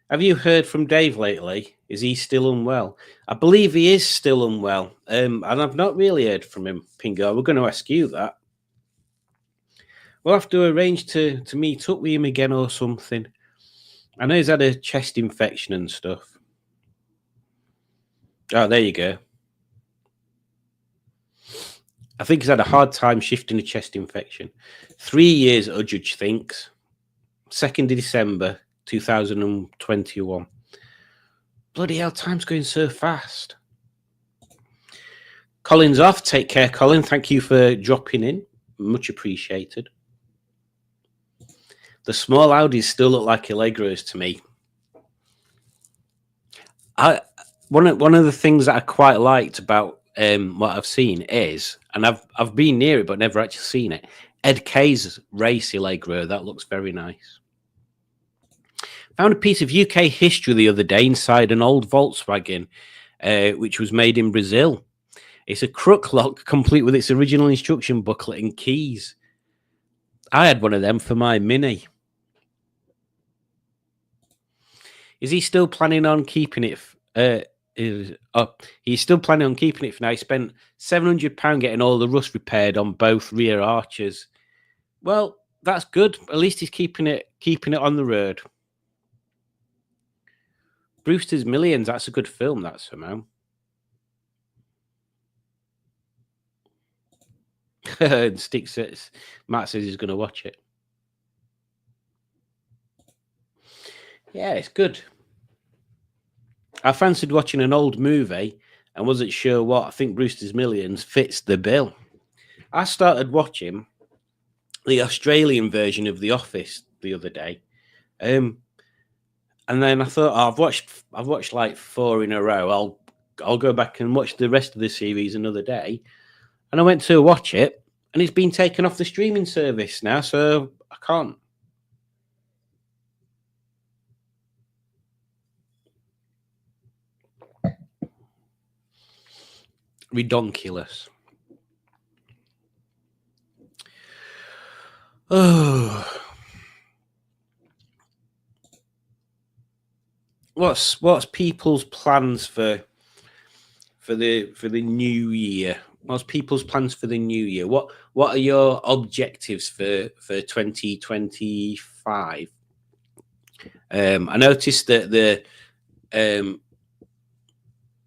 Have you heard from Dave lately? Is he still unwell? I believe he is still unwell. And I've not really heard from him, Pingo. We're going to ask you that. We'll have to arrange to meet up with him again or something. I know he's had a chest infection and stuff. Oh, there you go. I think he's had a hard time shifting a chest infection. 3 years, a judge thinks. 2nd of December, 2021. Bloody hell, time's going so fast. Colin's off. Take care, Colin. Thank you for dropping in. Much appreciated. The small Audis still look like Allegros to me. One of the things that I quite liked about what I've seen is, and I've been near it but never actually seen it, Ed Kay's race Allegro. That looks very nice. Found a piece of UK history the other day inside an old Volkswagen, which was made in Brazil. It's a crook lock complete with its original instruction booklet and keys. I had one of them for my Mini. Is he still planning on keeping it? He's still planning on keeping it for now. He spent £700 getting all the rust repaired on both rear arches. Well, that's good. At least he's keeping it on the road. Brewster's Millions. That's a good film. That's somehow. And Matt says he's going to watch it. Yeah, it's good. I fancied watching an old movie and wasn't sure what. I think Brewster's Millions fits the bill. I started watching the Australian version of The Office the other day, and then I thought, I've watched like 4 in a row. I'll go back and watch the rest of the series another day. And I went to watch it, and it's been taken off the streaming service now, so I can't. Redonkulous. Oh. What's people's plans for the new year? What's people's plans for the new year? What are your objectives for 2025? I noticed that the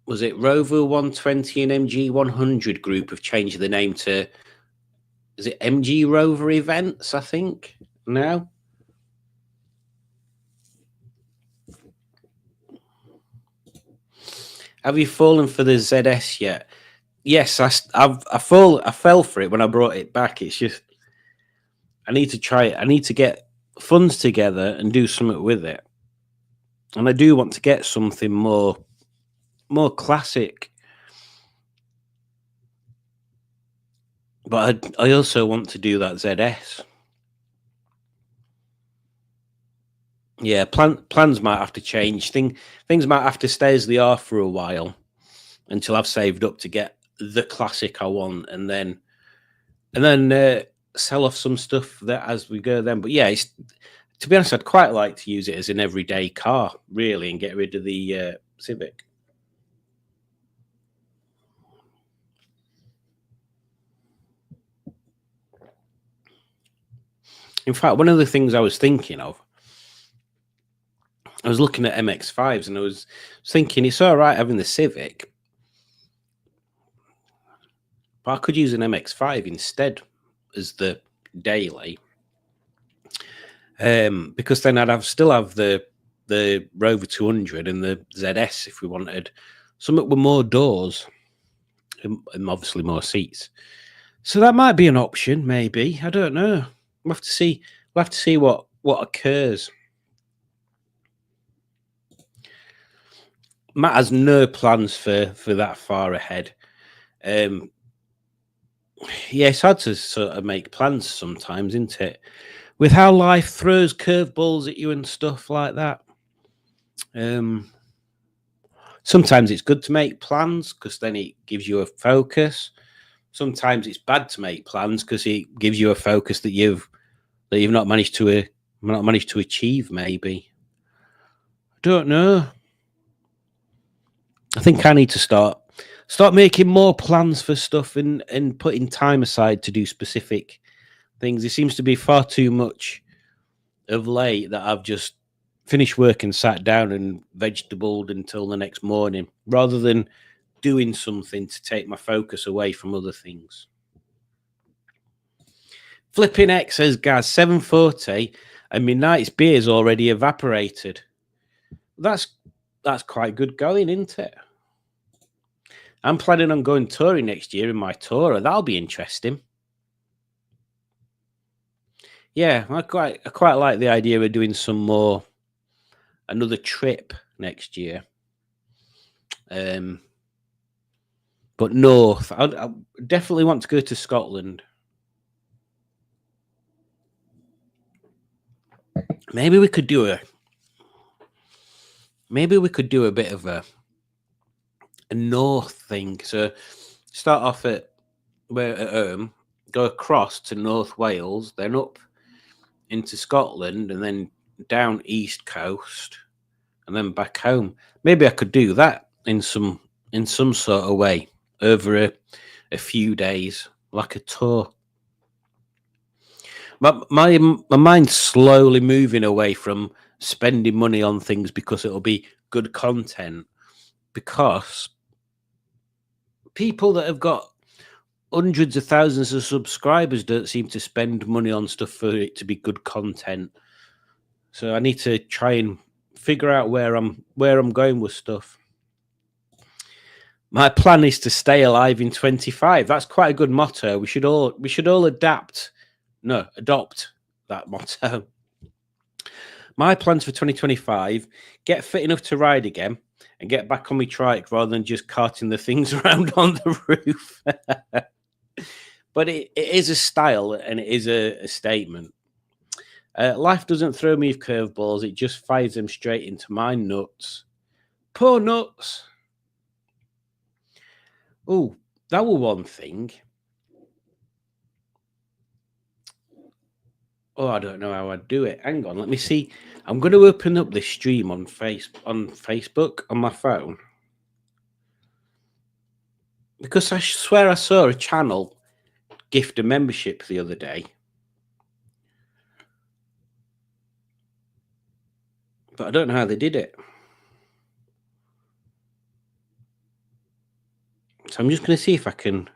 was it Rover 120 and MG 100 group have changed the name to, is it MG Rover Events, I think, now? Have you fallen for the ZS yet? Yes, I fell for it when I brought it back. It's just, I need to try it. I need to get funds together and do something with it. And I do want to get something more classic. But I also want to do that ZS. Yeah, plans might have to change. Things might have to stay as they are for a while until I've saved up to get the classic I want, and then sell off some stuff that as we go. Then, but yeah, to be honest, I'd quite like to use it as an everyday car, really, and get rid of the Civic. In fact, one of the things I was thinking of, I was looking at MX-5s and I was thinking it's all right having the Civic, but I could use an MX-5 instead as the daily, because then I'd still have the Rover 200 and the ZS if we wanted something with more doors and obviously more seats. So that might be an option, maybe. I don't know. We'll have to see. We'll have to see what occurs. Matt has no plans for that far ahead. Yeah, it's hard to sort of make plans sometimes, isn't it? with how life throws curveballs at you and stuff like that. Sometimes it's good to make plans because then it gives you a focus. Sometimes it's bad to make plans because it gives you a focus that you've not managed to achieve. Maybe, I don't know. I think I need to start making more plans for stuff and putting time aside to do specific things. There seems to be far too much of late that I've just finished work and sat down and vegetabled until the next morning rather than doing something to take my focus away from other things. Flipping X says, Gaz, 7:40 and my night's beer's already evaporated. That's quite good going, isn't it? I'm planning on going touring next year in my tourer. That'll be interesting. Yeah, I quite like the idea of doing another trip next year. But north, I definitely want to go to Scotland. Maybe we could do a bit of a north thing. So start off at home, go across to North Wales, then up into Scotland, and then down East Coast, and then back home. Maybe I could do that in some sort of way over a few days, like a tour. My mind's slowly moving away from spending money on things because it'll be good content, because people that have got hundreds of thousands of subscribers don't seem to spend money on stuff for it to be good content. So I need to try and figure out where I'm going with stuff. My plan is to stay alive in 25. That's quite a good motto. We should all adopt that motto. My plans for 2025: get fit enough to ride again and get back on my trike rather than just carting the things around on the roof. But it is a style and it is a statement. Life doesn't throw me curveballs, it just fires them straight into my nuts. Poor nuts. Oh, that was one thing. Oh, I don't know how I'd do it. Hang on, let me see. I'm going to open up this stream on Facebook on my phone, because I swear I saw a channel gift a membership the other day, but I don't know how they did it. So I'm just going to see if I can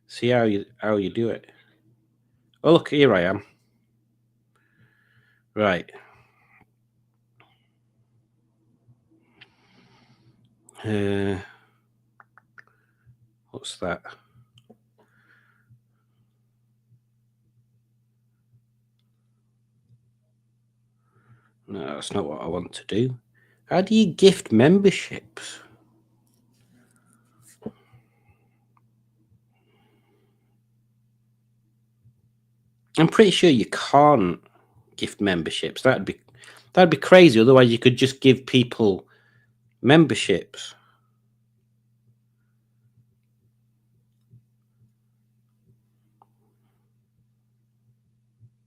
see how you do it. Oh, look, here I am. Right. What's that? No, that's not what I want to do. How do you gift memberships? I'm pretty sure you can't gift memberships. That'd be crazy. Otherwise, you could just give people memberships.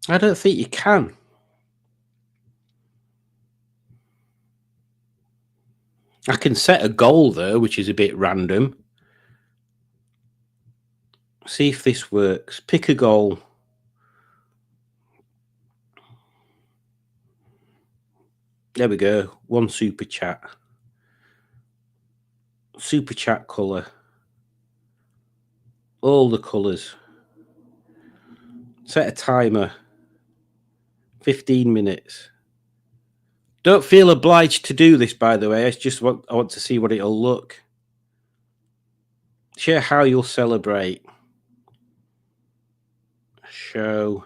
I don't think you can. I can set a goal though, which is a bit random. See if this works. Pick a goal. There we go. One super chat. Super chat colour. All the colours. Set a timer. 15 minutes. Don't feel obliged to do this, by the way. I want to see what it'll look. Share how you'll celebrate. Show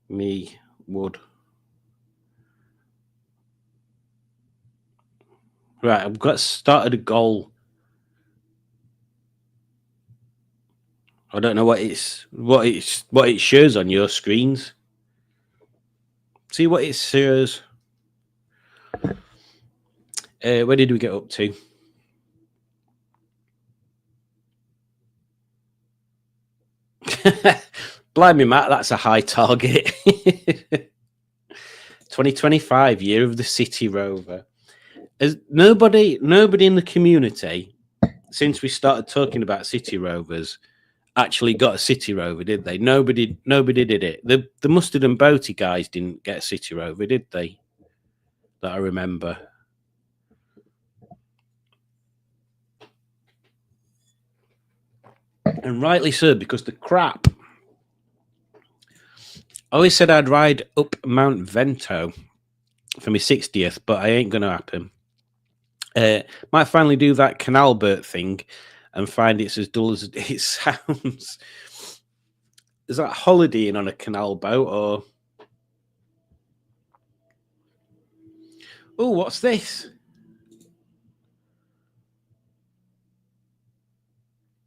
me wood. Right, I've got started a goal. I don't know what it shows on your screens. See what it says. Where did we get up to? Blimey, Matt, that's a high target. 2025, year of the City Rover. As nobody in the community, since we started talking about City Rovers, actually got a City Rover, did they? Nobody did it. The Mustard and Boaty guys didn't get a City Rover, did they? That I remember. And rightly so, because the crap. I always said I'd ride up Mount Vento for my 60th, but I ain't going to happen. Might finally do that Canalbert thing and find it's as dull as it sounds. Is that holidaying on a canal boat or... Oh, what's this?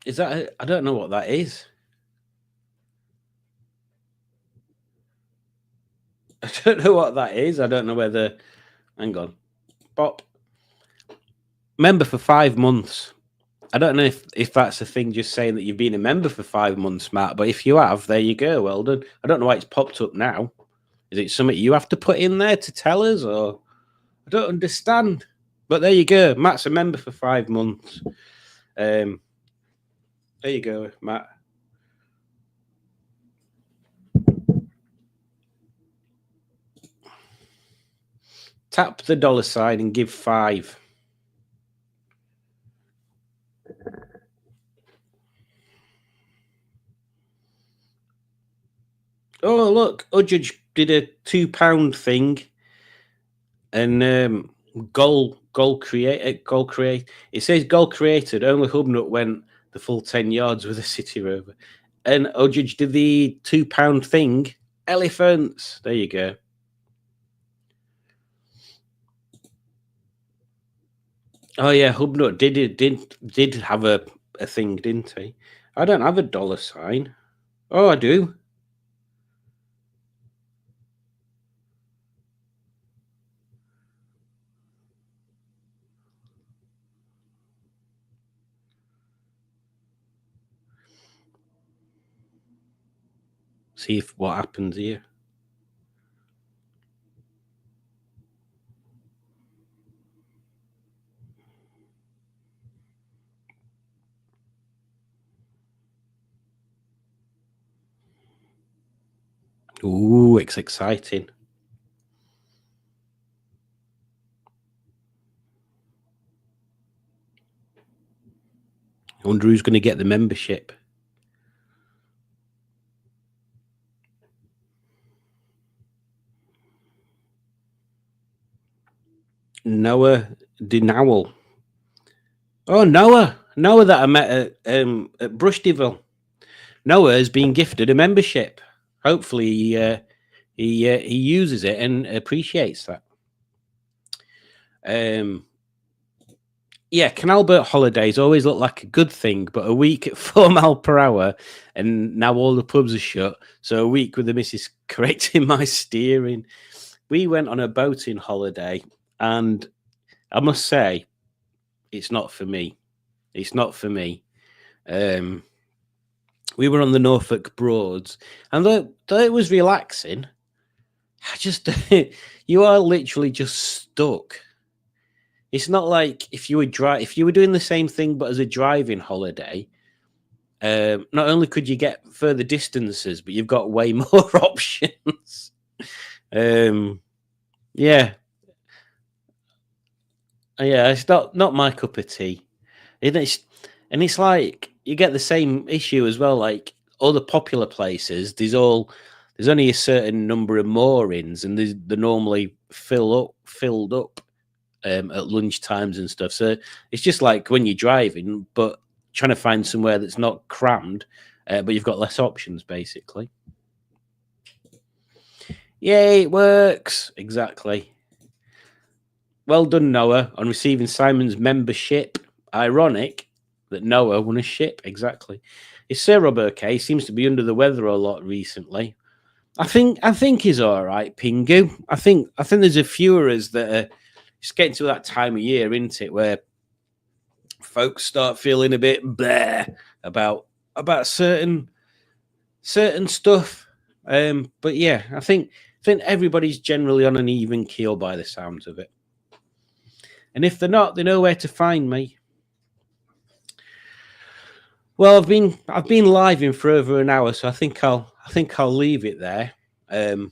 Is that... I don't know what that is. I don't know what that is. I don't know whether... Hang on. Pop. Member for 5 months. I don't know if that's a thing just saying that you've been a member for 5 months, Matt, but if you have, there you go. Well done. I don't know why it's popped up now. Is it something you have to put in there to tell us, or... I don't understand. But there you go. Matt's a member for 5 months. There you go, Matt. Tap the $sign and give 5. Oh, look. Udjudge did a £2 thing. And goal create. It says goal created. Only Hubnut went the full 10 yards with a City Rover. And Udjudge did the £2 thing. Elephants. There you go. Oh yeah, Hubnut did have a thing, didn't he? I don't have a $sign. Oh, I do. See if what happens here. Ooh, it's exciting. I wonder who's going to get the membership. Noah Denowell. Oh, Noah that I met at Brushdyville. Noah has been gifted a membership. Hopefully, he uses it and appreciates that. Yeah, Canalbert holidays always look like a good thing, but a week at 4 miles per hour, and now all the pubs are shut. So a week with the missus correcting my steering. We went on a boating holiday, and I must say, it's not for me. It's not for me. We were on the Norfolk Broads, and though it was relaxing, I just you are literally just stuck. It's not like if you were doing the same thing but as a driving holiday. Not only could you get further distances, but you've got way more options. Yeah, it's not my cup of tea. It's like you get the same issue as well. Like all the popular places, there's only a certain number of moorings, and they're normally filled up at lunch times and stuff. So it's just like when you're driving, but trying to find somewhere that's not crammed, but you've got less options, basically. Yay, it works. Exactly. Well done, Noah, on receiving Simon's membership. Ironic that Noah won a ship. Exactly. Is Sir Rob okay? He seems to be under the weather a lot recently. I think he's all right, Pingu. I think there's a few of us that are just getting to that time of year, isn't it, where folks start feeling a bit bleh about certain stuff. But yeah, I think everybody's generally on an even keel by the sounds of it. And if they're not, they know where to find me. Well, I've been living for over an hour, so I think I'll leave it there. And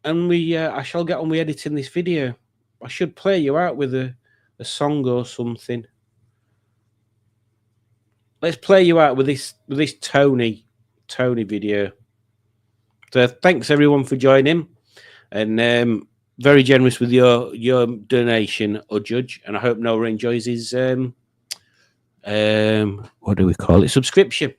I shall get on with editing this video. I should play you out with a song or something. Let's play you out with this Tony video. So thanks everyone for joining, and very generous with your donation, or Judge, and I hope Noah enjoys his what do we call it, subscription.